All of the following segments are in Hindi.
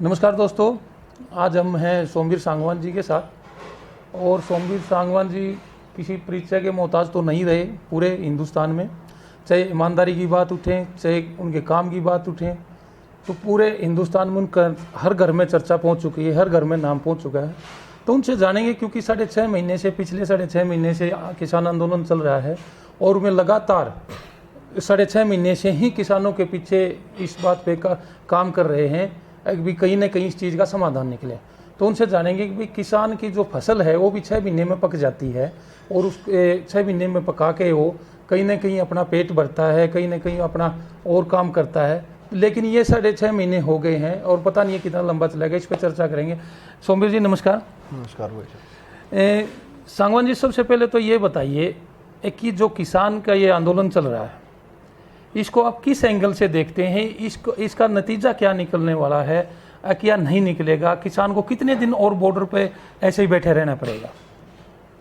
नमस्कार दोस्तों, आज हम हैं सोमवीर सांगवान जी के साथ। और सोमवीर सांगवान जी किसी परिचय के मोहताज तो नहीं रहे पूरे हिंदुस्तान में। चाहे ईमानदारी की बात उठें, चाहे उनके काम की बात उठें, तो पूरे हिंदुस्तान में उनका हर घर में चर्चा पहुंच चुकी है, हर घर में नाम पहुंच चुका है। तो उनसे जानेंगे, क्योंकि पिछले 6.5 महीने से किसान आंदोलन चल रहा है और उनमें लगातार 6.5 महीने से ही किसानों के पीछे इस बात पे काम कर रहे हैं भी कहीं ना कहीं इस चीज़ का समाधान निकले। तो उनसे जानेंगे कि किसान की जो फसल है वो भी 6 महीने में पक जाती है और उस 6 महीने में पका के वो कहीं ना कहीं अपना पेट भरता है, कहीं ना कहीं अपना और काम करता है। लेकिन ये 6.5 महीने हो गए हैं और पता नहीं है कितना लंबा चलेगा। इस पर चर्चा करेंगे। सोमवीर जी नमस्कार। नमस्कार भाई। सांगवान जी, सबसे पहले तो ये बताइए कि जो किसान का ये आंदोलन चल रहा है, इसको आप किस एंगल से देखते हैं? इसका नतीजा क्या निकलने वाला है, क्या नहीं निकलेगा? किसान को कितने दिन और बॉर्डर पे ऐसे ही बैठे रहना पड़ेगा?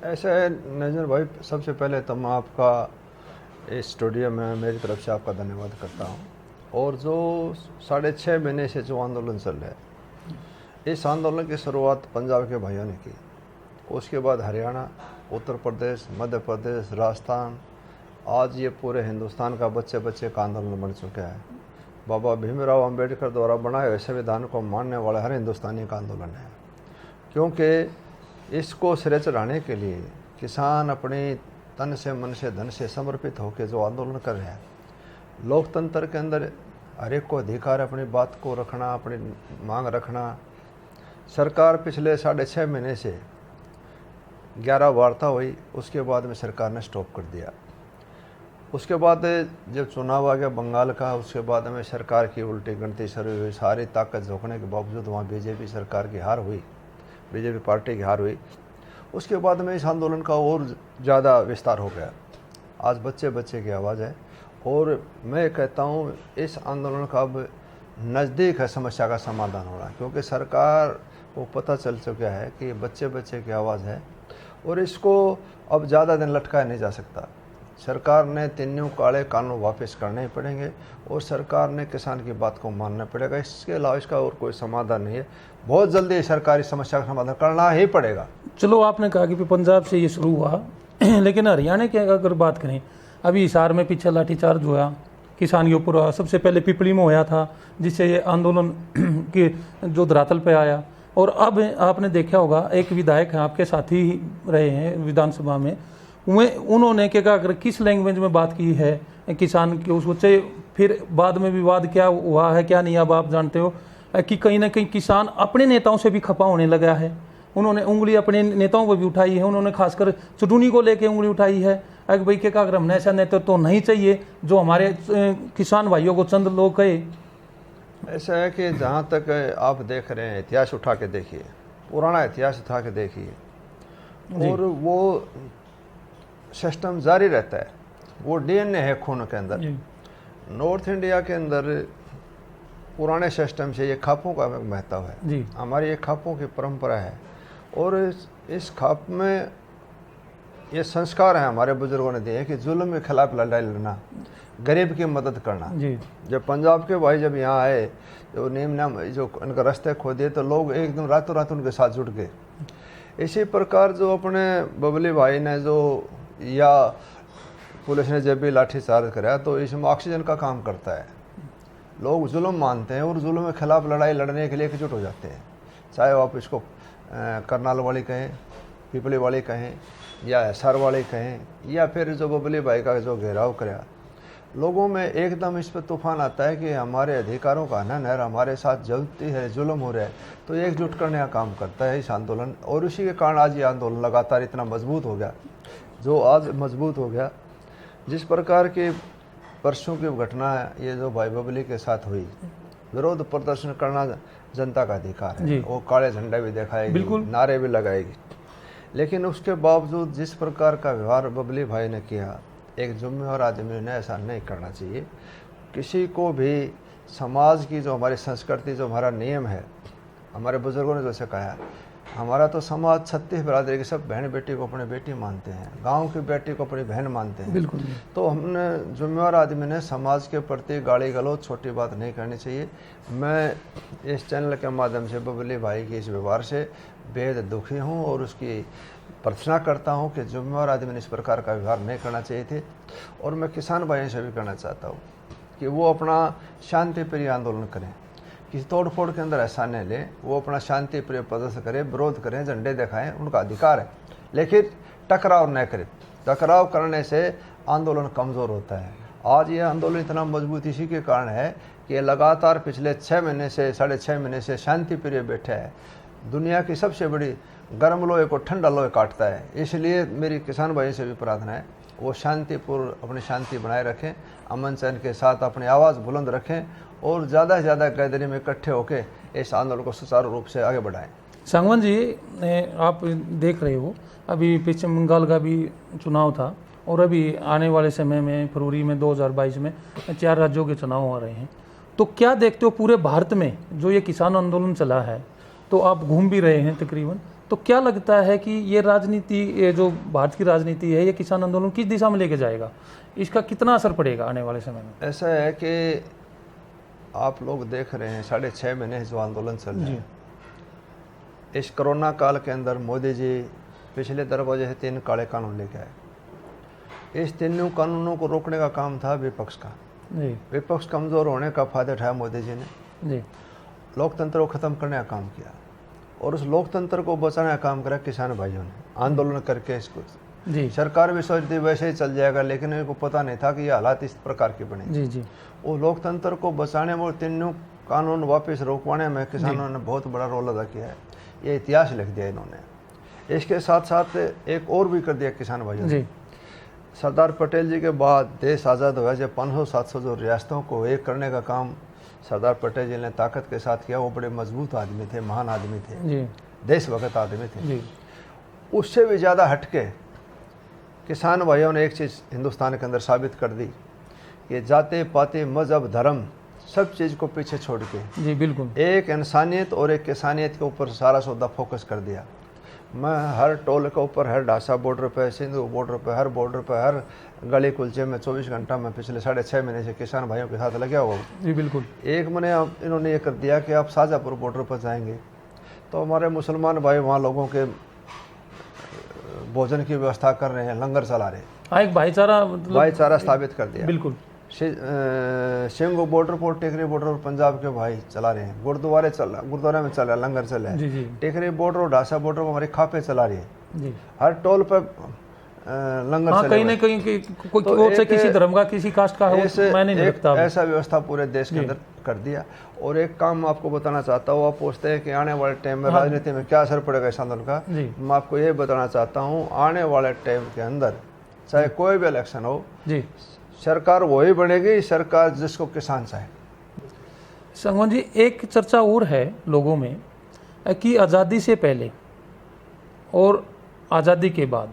ऐसा है नजर भाई, सबसे पहले तो मैं आपका इस स्टूडियो में मेरी तरफ से आपका धन्यवाद करता हूं। और जो 6.5 महीने से जो आंदोलन चल रहा है, इस आंदोलन की शुरुआत पंजाब के भाइयों ने की। उसके बाद हरियाणा, उत्तर प्रदेश, मध्य प्रदेश, राजस्थान, आज ये पूरे हिंदुस्तान का बच्चे बच्चे का आंदोलन बन चुका है। बाबा भीमराव अंबेडकर द्वारा बनाए हुए संविधान को मानने वाला हर हिंदुस्तानी का आंदोलन है, क्योंकि इसको सिरे चढ़ाने के लिए किसान अपने तन से, मन से, धन से समर्पित होकर जो आंदोलन कर रहे हैं। लोकतंत्र के अंदर हर एक को अधिकार है अपनी बात को रखना, अपनी मांग रखना। सरकार पिछले 6.5 महीने से 11 वार्ता हुई, उसके बाद में सरकार ने स्टॉप कर दिया। उसके बाद जब चुनाव आ गया बंगाल का, उसके बाद में सरकार की उल्टी गिनती शुरू हुई। सारी ताकत झोंकने के बावजूद वहाँ बीजेपी सरकार की हार हुई, बीजेपी पार्टी की हार हुई। उसके बाद में इस आंदोलन का और ज़्यादा विस्तार हो गया। आज बच्चे बच्चे की आवाज़ है और मैं कहता हूँ इस आंदोलन का अब नज़दीक है समस्या का समाधान होना, क्योंकि सरकार को पता चल चुका है कि बच्चे बच्चे की आवाज़ है और इसको अब ज़्यादा दिन लटकाया नहीं जा सकता। सरकार ने तीनों काले कानून वापस करने ही पड़ेंगे और सरकार ने किसान की बात को मानना पड़ेगा। इसके अलावा इसका और कोई समाधान नहीं है। बहुत जल्दी सरकारी समस्या का समाधान करना ही पड़ेगा। चलो, आपने कहा कि पंजाब से ये शुरू हुआ, लेकिन हरियाणा की अगर बात करें, अभी हिसार में पीछे लाठीचार्ज हुआ किसान के ऊपर, सबसे पहले पिपली में हुआ था, जिससे ये आंदोलन के जो धरातल पे आया। और अब आपने देखा होगा, एक विधायक हैं आपके साथी ही रहे हैं विधानसभा में, उन्होंने क्या अगर किस लैंग्वेज में बात की है किसान की, उसको चाहे फिर बाद में विवाद क्या हुआ है क्या नहीं, अब आप जानते हो कि कहीं ना कहीं किसान अपने नेताओं से भी खपा होने लगा है। उन्होंने उंगली अपने नेताओं पर भी उठाई है। उन्होंने खासकर चुटुनी को लेकर उंगली उठाई है कि भाई क्या अगर हमने ऐसा नेतृत्व तो नहीं चाहिए जो हमारे किसान भाइयों को चंद लोग कहे। ऐसा है कि जहाँ तक आप देख रहे हैं, इतिहास उठा के देखिए, पुराना इतिहास उठा के देखिए, और वो सिस्टम जारी रहता है। वो डीएनए है खून के अंदर। नॉर्थ इंडिया के अंदर पुराने सिस्टम से ये खापों का महत्व है। हमारी ये खापों की परंपरा है और इस खाप में ये संस्कार है हमारे बुजुर्गों ने दिए कि जुल्म के खिलाफ लड़ाई लड़ना, गरीब की मदद करना। जब पंजाब के भाई जब यहाँ आए, जो नाम जो उनका रास्ते खो दिए, तो लोग एकदम रातों रात उनके साथ जुट गए। इसी प्रकार जो अपने बबली भाई ने जो, या पुलिस ने जब भी लाठीचार्ज कराया, तो इसमें ऑक्सीजन का काम करता है। लोग जुल्म मानते हैं और जुल्म के खिलाफ लड़ाई लड़ने के लिए एकजुट हो जाते हैं। चाहे आप इसको करनाल वाली कहें, पिपली वाली कहें, या हिसार वाली कहें, या फिर जो बबली भाई का जो घेराव कराया, लोगों में एकदम इस पर तूफान आता है कि हमारे अधिकारों का हनन है, हमारे साथ जलती है, जुल्म हो रहा है। तो ये एकजुट करने का काम करता है इस आंदोलन, और उसी के कारण आज ये आंदोलन लगातार इतना मजबूत हो गया जो आज मजबूत हो गया। जिस प्रकार की परसों की घटना ये जो भाई बबली के साथ हुई, विरोध प्रदर्शन करना जनता का अधिकार है, वो काले झंडे भी दिखाएगी, नारे भी लगाएगी, लेकिन उसके बावजूद जिस प्रकार का व्यवहार बबली भाई ने किया, एक जिम्मेवार आदमी ने ऐसा नहीं करना चाहिए। किसी को भी समाज की जो हमारी संस्कृति, जो हमारा नियम है, हमारे बुजुर्गों ने जैसे कहा हमारा तो समाज 36 बिरादरी के सब बहन बेटी को अपनी बेटी मानते हैं, गांव की बेटी को अपनी बहन मानते हैं। बिल्कुल। तो हमने जिम्मेवार आदमी ने समाज के प्रति गाली गलौज छोटी बात नहीं करनी चाहिए। मैं इस चैनल के माध्यम से बबली भाई के इस व्यवहार से बेहद दुखी हूँ और उसकी प्रार्थना करता हूँ कि जिम्मेवार आदमी ने इस प्रकार का व्यवहार नहीं करना चाहिए थे। और मैं किसान भाइयों से भी कहना चाहता हूँ कि वो अपना शांति प्रिय आंदोलन करें, किसी तोड़ फोड़ के अंदर ऐसा नहीं ले, वो अपना शांति प्रिय प्रदर्शन करें, विरोध करें, झंडे दिखाएं, उनका अधिकार है, लेकिन टकराव न करें। टकराव करने से आंदोलन कमज़ोर होता है। आज ये आंदोलन इतना मजबूत इसी के कारण है कि लगातार पिछले 6 महीने से 6.5 महीने से शांति प्रिय बैठा है। दुनिया की सबसे बड़ी गर्म लोहे को ठंडा लोहे काटता है। इसलिए मेरी किसान भाइयों से भी प्रार्थना है वो शांतिपूर्ण अपनी शांति बनाए रखें, अमन चैन के साथ अपनी आवाज़ बुलंद रखें और ज़्यादा से ज़्यादा गैदरी में इकट्ठे होकर इस आंदोलन को सुचारू रूप से आगे बढ़ाएं। सांगवान जी, आप देख रहे हो अभी पश्चिम बंगाल का भी चुनाव था और अभी आने वाले समय में फरवरी में 2022 में 4 राज्यों के चुनाव हो रहे हैं। तो क्या देखते हो पूरे भारत में जो ये किसान आंदोलन चला है, तो आप घूम भी रहे हैं तकरीबन, तो क्या लगता है कि ये राजनीति, ये जो भारत की राजनीति है, ये किसान आंदोलन किस दिशा में लेके जाएगा? इसका कितना असर पड़ेगा आने वाले समय में? ऐसा है कि आप लोग देख रहे हैं 6.5 महीने जो आंदोलन चल रहा है, इस कोरोना काल के अंदर मोदी जी पिछले दरवाजे से 3 काले कानून लेके आए। इस 3 कानूनों को रोकने का काम था विपक्ष का। विपक्ष कमज़ोर होने का फायदा उठाया मोदी जी ने, लोकतंत्र को ख़त्म करने का काम किया और उस लोकतंत्र को बचाने का काम करा किसान भाइयों ने आंदोलन करके। इसको सरकार भी सोचती वैसे ही चल जाएगा, लेकिन इनको पता नहीं था कि ये हालात इस प्रकार के बने। वो लोकतंत्र को बचाने में और 3 कानून वापस रोकवाने में किसानों ने बहुत बड़ा रोल अदा किया है। ये इतिहास लिख दिया इन्होंने। इसके साथ साथ एक और भी कर दिया किसान भाइयों ने। सरदार पटेल जी के बाद देश आज़ाद हुआ, जब 500-700 जो रियासतों को एक करने का काम सरदार पटेल जी ने ताकत के साथ किया। वो बड़े मजबूत आदमी थे, महान आदमी थे, देशभक्त आदमी थे। उससे भी ज़्यादा हटके किसान भाइयों ने एक चीज़ हिंदुस्तान के अंदर साबित कर दी कि जाति पाति मजहब धर्म सब चीज़ को पीछे छोड़ के बिल्कुल एक इंसानियत और एक किसानियत के ऊपर सारा सौदा फोकस कर दिया। मैं हर टोल के ऊपर, हर ढासा बॉर्डर पे, सिंधु बॉर्डर पे, हर बॉर्डर पे, हर गली कुलचे में 24 घंटा में पिछले 6.5 महीने से किसान भाइयों के साथ लगा हुआ हूँ। बिल्कुल। एक मैंने इन्होंने ये कर दिया कि आप शाहजहाँपुर बॉर्डर पर जाएंगे तो हमारे मुसलमान भाई वहाँ लोगों के भोजन की व्यवस्था कर रहे हैं, लंगर चला रहे हैं। एक भाईचारा, भाईचारा स्थापित कर दिया। बिल्कुल। सिंघू बॉर्डर पर, टेकरी बॉर्डर पर पंजाब के भाई चला रहे हैं, गुरुद्वारे गुरुद्वारे में चल रहा है, लंगर चल रहा है। टेकरी बॉर्डर और ढासा बॉर्डर पर हमारी खापे चला रही है, हर टोल पर लंगर चल रहा है। कहीं ना कहीं कोई किसी धर्म का, किसी कास्ट का है, मैंने नहीं रखता। ऐसा व्यवस्था पूरे देश के अंदर कर दिया। और एक काम आपको बताना चाहता हूँ, आप पूछते हैं कि आने वाले टाइम में राजनीति में क्या असर पड़ेगा इस आंदोलन का। मैं आपको ये बताना चाहता हूँ, आने वाले टाइम के अंदर चाहे कोई भी इलेक्शन हो, सरकार वही बनेगी सरकार जिसको किसान चाहे। सांगवान जी, एक चर्चा और है लोगों में कि आज़ादी से पहले और आज़ादी के बाद,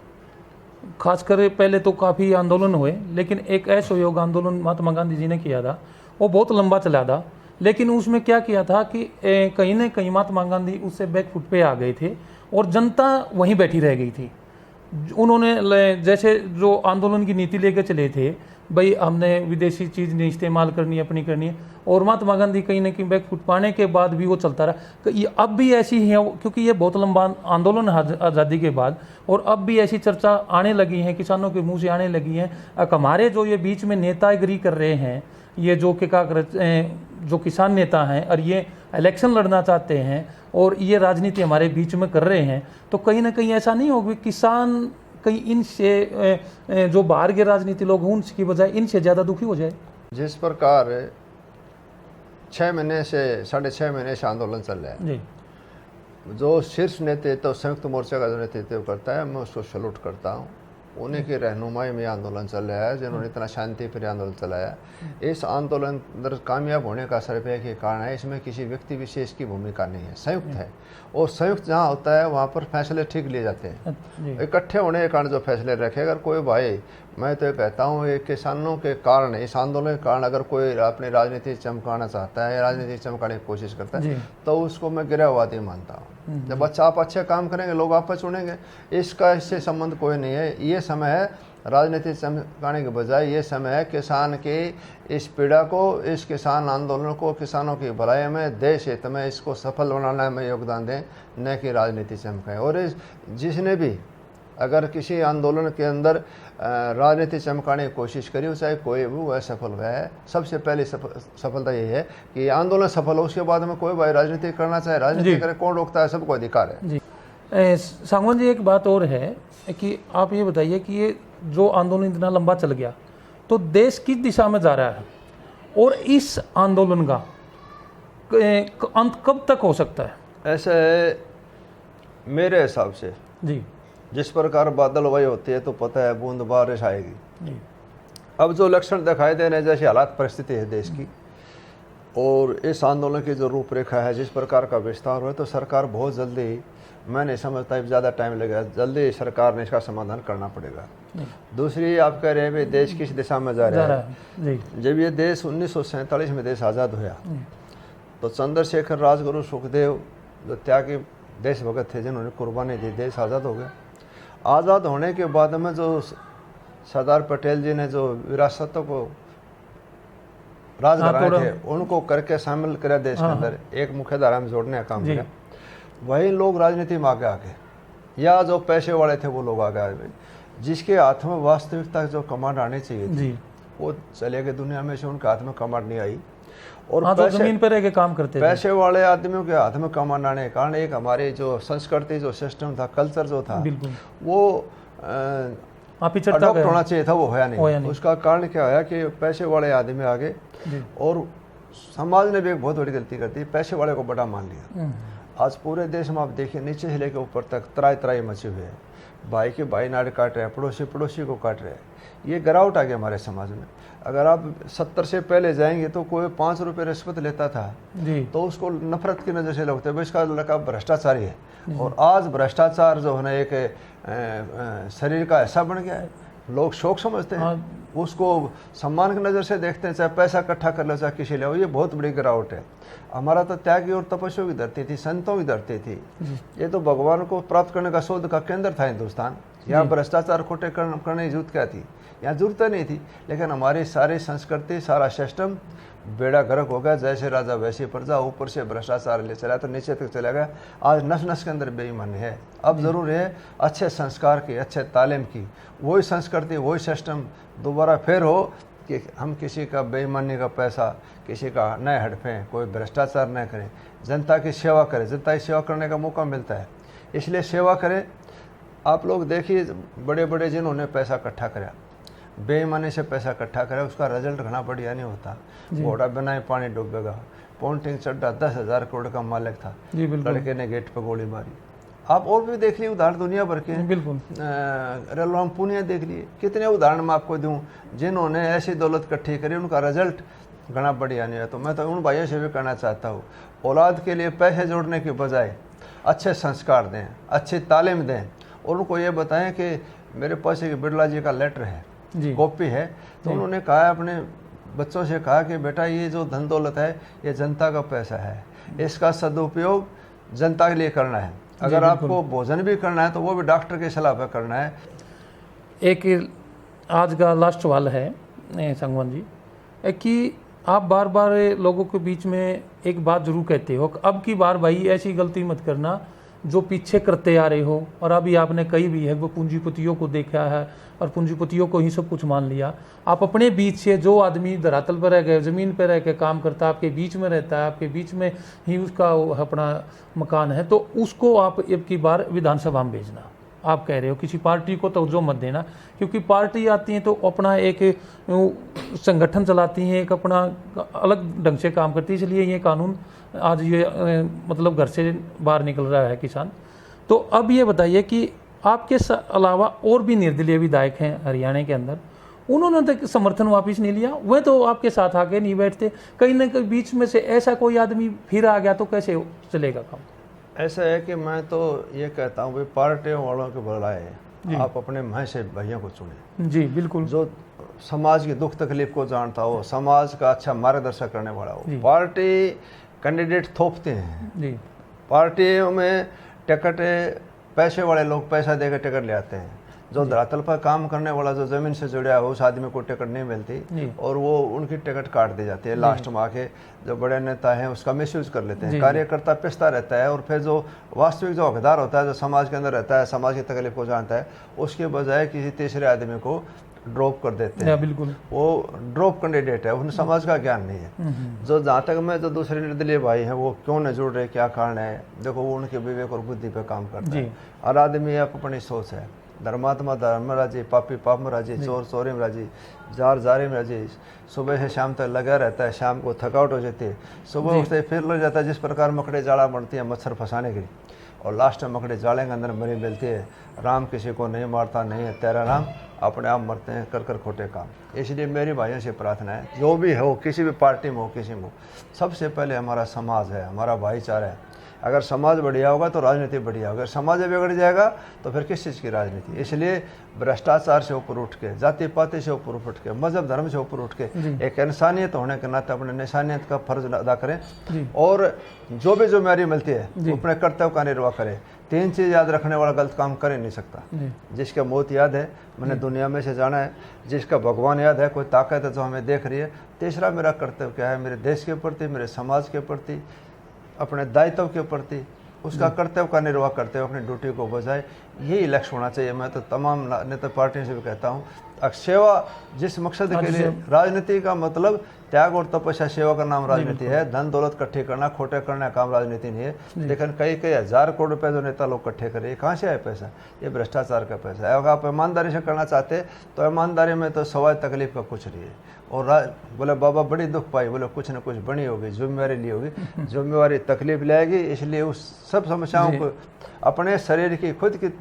खासकर पहले तो काफ़ी आंदोलन हुए, लेकिन एक असहयोग आंदोलन महात्मा गांधी जी ने किया था, वो बहुत लंबा चला था। लेकिन उसमें क्या किया था कि कहीं ना कहीं महात्मा गांधी उससे बैकफुट पे आ गए थे और जनता वहीं बैठी रह गई थी। उन्होंने जैसे जो आंदोलन की नीति लेकर चले थे, भाई हमने विदेशी चीज़ नहीं इस्तेमाल करनी है, अपनी करनी है, और महात्मा गांधी कहीं ना कहीं बैकफुट पाने के बाद भी वो चलता रहा। तो ये अब भी ऐसी ही है, क्योंकि ये बहुत लंबा आंदोलन है आज़ादी के बाद, और अब भी ऐसी चर्चा आने लगी है, किसानों के मुंह से आने लगी है। हमारे जो ये बीच में नेता एग्री कर रहे हैं, ये जो जो किसान नेता हैं और ये इलेक्शन लड़ना चाहते हैं और ये राजनीति हमारे बीच में कर रहे हैं, तो कहीं ना कहीं ऐसा नहीं होगा किसान कहीं इनसे जो बाहर के राजनीति लोग हैं उनकी बजाय इनसे ज़्यादा दुखी हो जाए। जिस प्रकार 6 महीने से 6.5 महीने से आंदोलन चल रहा है, जो शीर्ष नेतृत्व संयुक्त मोर्चा का जो नेतृत्व करता है, मैं उसको सैल्यूट करता हूँ। उन्हीं की रहनुमाई में आंदोलन चल रहा है, जिन्होंने इतना शांति प्रिय आंदोलन चलाया। इस आंदोलन अंदर कामयाब होने का सिर्फ एक ही कारण है, इसमें किसी व्यक्ति विशेष की भूमिका नहीं है, संयुक्त है। और संयुक्त जहाँ होता है वहाँ पर फैसले ठीक लिए जाते हैं। इकट्ठे होने के कारण जो फैसले रखे, अगर कोई भाई मैं तो कहता हूँ ये किसानों के कारण, इस आंदोलन के कारण अगर कोई अपनी राजनीति चमकाना चाहता है, राजनीति चमकाने की कोशिश करता है, तो उसको मैं गिरावादी मानता हूँ। जब आप अच्छे काम करेंगे लोग आप पर चुनेंगे, इससे संबंध कोई नहीं है। ये समय है राजनीति चमकाने के बजाय, ये समय है किसान की इस पीड़ा को, इस किसान आंदोलन को, किसानों की भलाई में, देश हित में इसको सफल बनाने में योगदान दें, न कि राजनीति चमकाएं। और जिसने भी अगर किसी आंदोलन के अंदर राजनीति चमकाने की कोशिश करी, चाहे कोई भी वह सफल हुआ है। सबसे पहली सफलता यही है कि आंदोलन सफल हो, उसके बाद में कोई भाई राजनीति करना चाहे राजनीति करे, कौन रोकता है, सबको अधिकार है। जी सांगवान जी, एक बात और है कि आप ये बताइए कि ये जो आंदोलन इतना लंबा चल गया तो देश किस दिशा में जा रहा है, और इस आंदोलन का अंत कब तक हो सकता है? ऐसा है मेरे हिसाब से जी, जिस प्रकार बादलवाई होती है तो पता है बूंद बारिश आएगी। अब जो लक्षण दिखाई दे रहे हैं, जैसी हालात परिस्थिति है देश की, और इस आंदोलन की जो रूपरेखा है, जिस प्रकार का विस्तार हो, तो सरकार बहुत जल्दी, मैं नहीं समझता ज़्यादा टाइम लगेगा, जल्दी सरकार ने इसका समाधान करना पड़ेगा। दूसरी, आप कह रहे हैं भाई देश किस दिशा में जा रहा है। जब ये देश 1947 में देश आज़ाद हुआ तो चंद्रशेखर, राजगुरु, सुखदेव जो त्यागी देशभगत थे, जिन्होंने कुर्बानी दी, देश आज़ाद हो गया। आज़ाद होने के बाद में जो सरदार पटेल जी ने जो विरासतों को राजघराने थे उनको करके शामिल करा देश के अंदर, एक मुख्य धारा में जोड़ने का काम किया, वही लोग राजनीति में आगे आगे, या जो पैसे वाले थे वो लोग आगे आगे, जिसके हाथ में वास्तविकता जो कमांड आनी चाहिए थी वो चले गए दुनिया में से, उनके हाथ में कमांड नहीं आई। और तो जमीन पर रह के काम करते पैसे वाले आदमियों के हाथ में कमांड आने के कारण एक हमारी जो संस्कृति, जो सिस्टम था, कल्चर जो था, वो अडॉप्ट होना चाहिए था, वो होया नहीं। उसका कारण क्या है कि पैसे वाले आदमी आगे, और समाज ने भी एक बहुत बड़ी गलती कर दी, पैसे वाले को बड़ा मान लिया। आज पूरे देश में आप देखिए, नीचे से लेकर ऊपर तक त्राई त्राई मचे हुए हैं, भाई के भाई नाड़ काट रहे हैं, पड़ोसी पड़ोसी को काट रहे हैं। ये गिरावट आ गया हमारे समाज में। अगर आप 70 से पहले जाएंगे तो कोई 5 रुपये रिश्वत लेता था तो उसको नफरत की नज़र से लगते हैं, इसका लड़का भ्रष्टाचारी है। और आज भ्रष्टाचार जो है ना एक शरीर का ऐसा बन गया है, लोग शौक समझते हैं, उसको सम्मान की नज़र से देखते हैं, चाहे पैसा इकट्ठा कर लो चाहे किसी ले। ये बहुत बड़ी गिरावट है। हमारा तो त्यागी और तपस्या की धरती थी, संतों की धरती थी, ये तो भगवान को प्राप्त करने का शोध का केंद्र था हिंदुस्तान। यहाँ भ्रष्टाचार खोटे करने की जरूरत क्या थी? यहाँ जरूरत नहीं थी। लेकिन हमारी सारी संस्कृति, सारा सिस्टम बेड़ा गर्क हो गया, जैसे राजा वैसे प्रजा, ऊपर से भ्रष्टाचार ले चला तो नीचे तक चला गया। आज नस नस के अंदर बेईमानी है। अब जरूर है अच्छे संस्कार की, अच्छे तालीम की, वही संस्कृति, वही सिस्टम दोबारा फिर हो कि हम किसी का बेईमानी का पैसा किसी का न हड़पें, कोई भ्रष्टाचार न करें, जनता की सेवा करें। जनता की सेवा करने का मौका मिलता है, इसलिए सेवा करें। आप लोग देखिए, बड़े बड़े जिन्होंने पैसा इकट्ठा कराया, बेईमानी से पैसा इकट्ठा करा, उसका रिजल्ट घना बढ़िया नहीं होता। घोड़ा बनाए पानी डूबेगा। पॉन्टिंग चड्डा 10,000 करोड़ का मालिक था, लड़के ने गेट पर गोली मारी। आप और भी देख लिए उदाहरण दुनिया भर के, बिल्कुल रेलवाम पुनिया देख लिए, कितने उदाहरण मैं आपको दूं जिन्होंने ऐसी दौलत इकट्ठी करी, उनका रिजल्ट घना बढ़िया नहीं है। तो मैं तो उन भाइयों से भी कहना चाहता हूँ, औलाद के लिए पैसे जोड़ने के बजाय अच्छे संस्कार दें, अच्छी तालीम दें, और उनको ये बताएं कि मेरे पास एक बिरला जी का लेटर है, कॉपी है, तो उन्होंने कहा, अपने बच्चों से कहा कि बेटा ये जो धन दौलत है ये जनता का पैसा है, इसका सदुपयोग जनता के लिए करना है। अगर आपको भोजन भी करना है तो वो भी डॉक्टर की सलाह पर करना है। एक आज का लास्ट सवाल है सांगवान जी, कि आप बार बार लोगों के बीच में एक बात जरूर कहते हो, अब की बार भाई ऐसी गलती मत करना जो पीछे करते आ रहे हो। और अभी आपने कही भी है, वो पूंजीपतियों को देखा है और पूंजीपतियों को ही सब कुछ मान लिया। आप अपने बीच से जो आदमी धरातल पर रह गए, ज़मीन पर रह के काम करता है, आपके बीच में रहता है, आपके बीच में ही उसका अपना मकान है, तो उसको आप अब की बार विधानसभा में भेजना। आप कह रहे हो किसी पार्टी को तवज्जो मत देना, क्योंकि पार्टी आती है तो अपना एक संगठन चलाती हैं, एक अपना अलग ढंग से काम करती है। इसलिए ये कानून आज ये मतलब घर से बाहर निकल रहा है किसान। तो अब ये बताइए कि आपके अलावा और भी निर्दलीय विधायक हैं हरियाणा के अंदर, उन्होंने तो समर्थन वापस नहीं लिया, वह तो आपके साथ आके नहीं बैठते। कहीं ना कहीं बीच में से ऐसा कोई आदमी फिर आ गया तो कैसे चलेगा काम? ऐसा है कि मैं तो ये कहता हूँ भाई, पार्टियों वालों के बुलाए आप अपने मह से भैया को चुने, जी बिल्कुल, जो समाज की दुख तकलीफ को जानता हो, समाज का अच्छा मार्गदर्शन करने वाला हो। पार्टी कैंडिडेट थोपते हैं जी, पार्टियों में टिकट पैसे वाले लोग पैसा देकर टिकट ले आते हैं, जो धरातल पर काम करने वाला जो जमीन से जुड़ा है उस आदमी को टिकट नहीं मिलती और वो उनकी टिकट काट दी जाती है। लास्ट में आके जो बड़े नेता हैं उसका मिसयूज कर लेते हैं, कार्यकर्ता पिसता रहता है और फिर जो वास्तविक जो हकदार होता है, जो समाज के अंदर रहता है, समाज की तकलीफ को जानता है, उसके बजाय किसी तीसरे आदमी को ड्रॉप कर देते हैं। बिल्कुल, वो ड्रॉप कैंडिडेट है, उन्हें समाज का ज्ञान नहीं है। जो जहाँ तक मैं जो दूसरे निर्दलीय भाई हैं वो क्यों नहीं जुड़ रहे, क्या कारण है, देखो वो उनके विवेक और बुद्धि पे काम करता है। हर आदमी अपनी सोच है, धर्मात्मा धर्म में राजी, पापी पाप में राजी, चोर चोरी में राजी, जार जारी में राजी। सुबह से शाम तक लगा रहता है, शाम को थकावट हो जाती है, सुबह उठते फिर लग जाता है। जिस प्रकार मकड़े जाड़ा बनती है मच्छर फंसाने के लिए, और लास्ट में मकड़े जाले के अंदर मरी मिलती है। राम किसी को नहीं मारता, नहीं है तेरा राम, अपने आप मरते हैं कर कर खोटे काम। इसलिए मेरी भाइयों से प्रार्थना है, जो भी हो, किसी भी पार्टी में हो, किसी में हो, सबसे पहले हमारा समाज है, हमारा भाईचारा है। अगर समाज बढ़िया होगा तो राजनीति बढ़िया होगा, अगर समाज बिगड़ जाएगा तो फिर किस चीज़ की राजनीति। इसलिए भ्रष्टाचार से ऊपर उठ के, जाति पाति से ऊपर उठ के, मजहब धर्म से ऊपर उठ के एक इंसानियत होने के नाते अपने इंसानियत का फर्ज अदा करें और जो भी जिम्मेदारी मिलती है अपने कर्तव्य का निर्वाह करें। 3 चीज़ याद रखने वाला गलत काम कर ही नहीं सकता। जिसका मौत याद है, मैंने दुनिया में से जाना है, जिसका भगवान याद है, कोई ताकत है जो हमें देख रही है। तीसरा मेरा कर्तव्य क्या है, मेरे देश के प्रति, मेरे समाज के प्रति, अपने दायित्व के प्रति, उसका कर्तव्य का निर्वाह करते हुए अपनी ड्यूटी को बजाय, यही लक्ष्य होना चाहिए। मैं तो तमाम नेता पार्टियों से भी कहता हूँ, सेवा जिस मकसद के लिए, राजनीति का मतलब त्याग और तपस्या, सेवा का नाम राजनीति है। धन दौलत इकट्ठी करना, खोटे करना काम राजनीति नहीं है। लेकिन कई हजार करोड़ रुपए जो नेता लोग इकट्ठे करे, कहाँ से आए पैसा, ये भ्रष्टाचार का पैसा है। अगर आप ईमानदारी से करना चाहते तो ईमानदारी में तो सवाल तकलीफ का कुछ नहीं है। और बोले बाबा बड़ी दुख पाई, बोले कुछ न कुछ बनी होगी, जिम्मेवारी ली होगी, जिम्मेवारी तकलीफ लाएगी। इसलिए उस सब समस्याओं को अपने शरीर की खुद की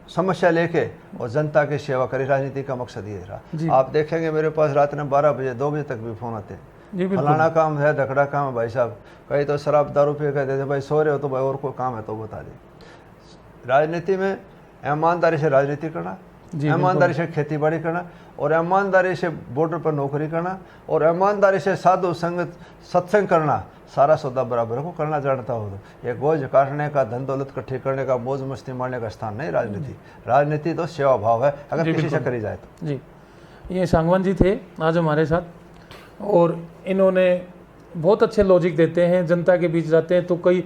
समस्या लेके और जनता की सेवा करें, राजनीति का मकसद ये रहा। आप देखेंगे मेरे पास रात में 12 बजे 2 बजे तक भी फोन आते हैं, फलाना काम है, धकड़ा काम है भाई साहब, कहीं तो शराब दारू पी कहते थे, भाई सो रहे हो तो भाई और कोई काम है तो बता दे। राजनीति में ईमानदारी से राजनीति करना, ईमानदारी से खेती बाड़ी करना, और ईमानदारी से बॉर्डर पर नौकरी करना, और ईमानदारी से साधु संगत सत्संग करना, सारा सौदा बराबर को करना जानता हो तो। ये गोज काटने का, धन दौलत इकट्ठी करने का, मौज मस्ती मारने का स्थान नहीं राजनीति। राजनीति तो सेवा भाव है, अगर किसी से करी जाए तो। जी, ये सांगवान जी थे आज हमारे साथ, और इन्होंने बहुत अच्छे लॉजिक देते हैं। जनता के बीच जाते हैं तो कई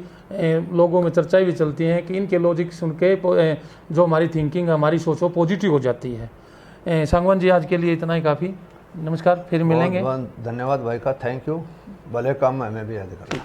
लोगों में चर्चाएं भी चलती हैं कि इनके लॉजिक सुन के जो हमारी थिंकिंग, हमारी सोच वो पॉजिटिव हो जाती है। सांगवान जी आज के लिए इतना ही काफ़ी। नमस्कार, फिर मिलेंगे। बहुत धन्यवाद भाई का, थैंक यू। भले काम में हमें भी याद करें।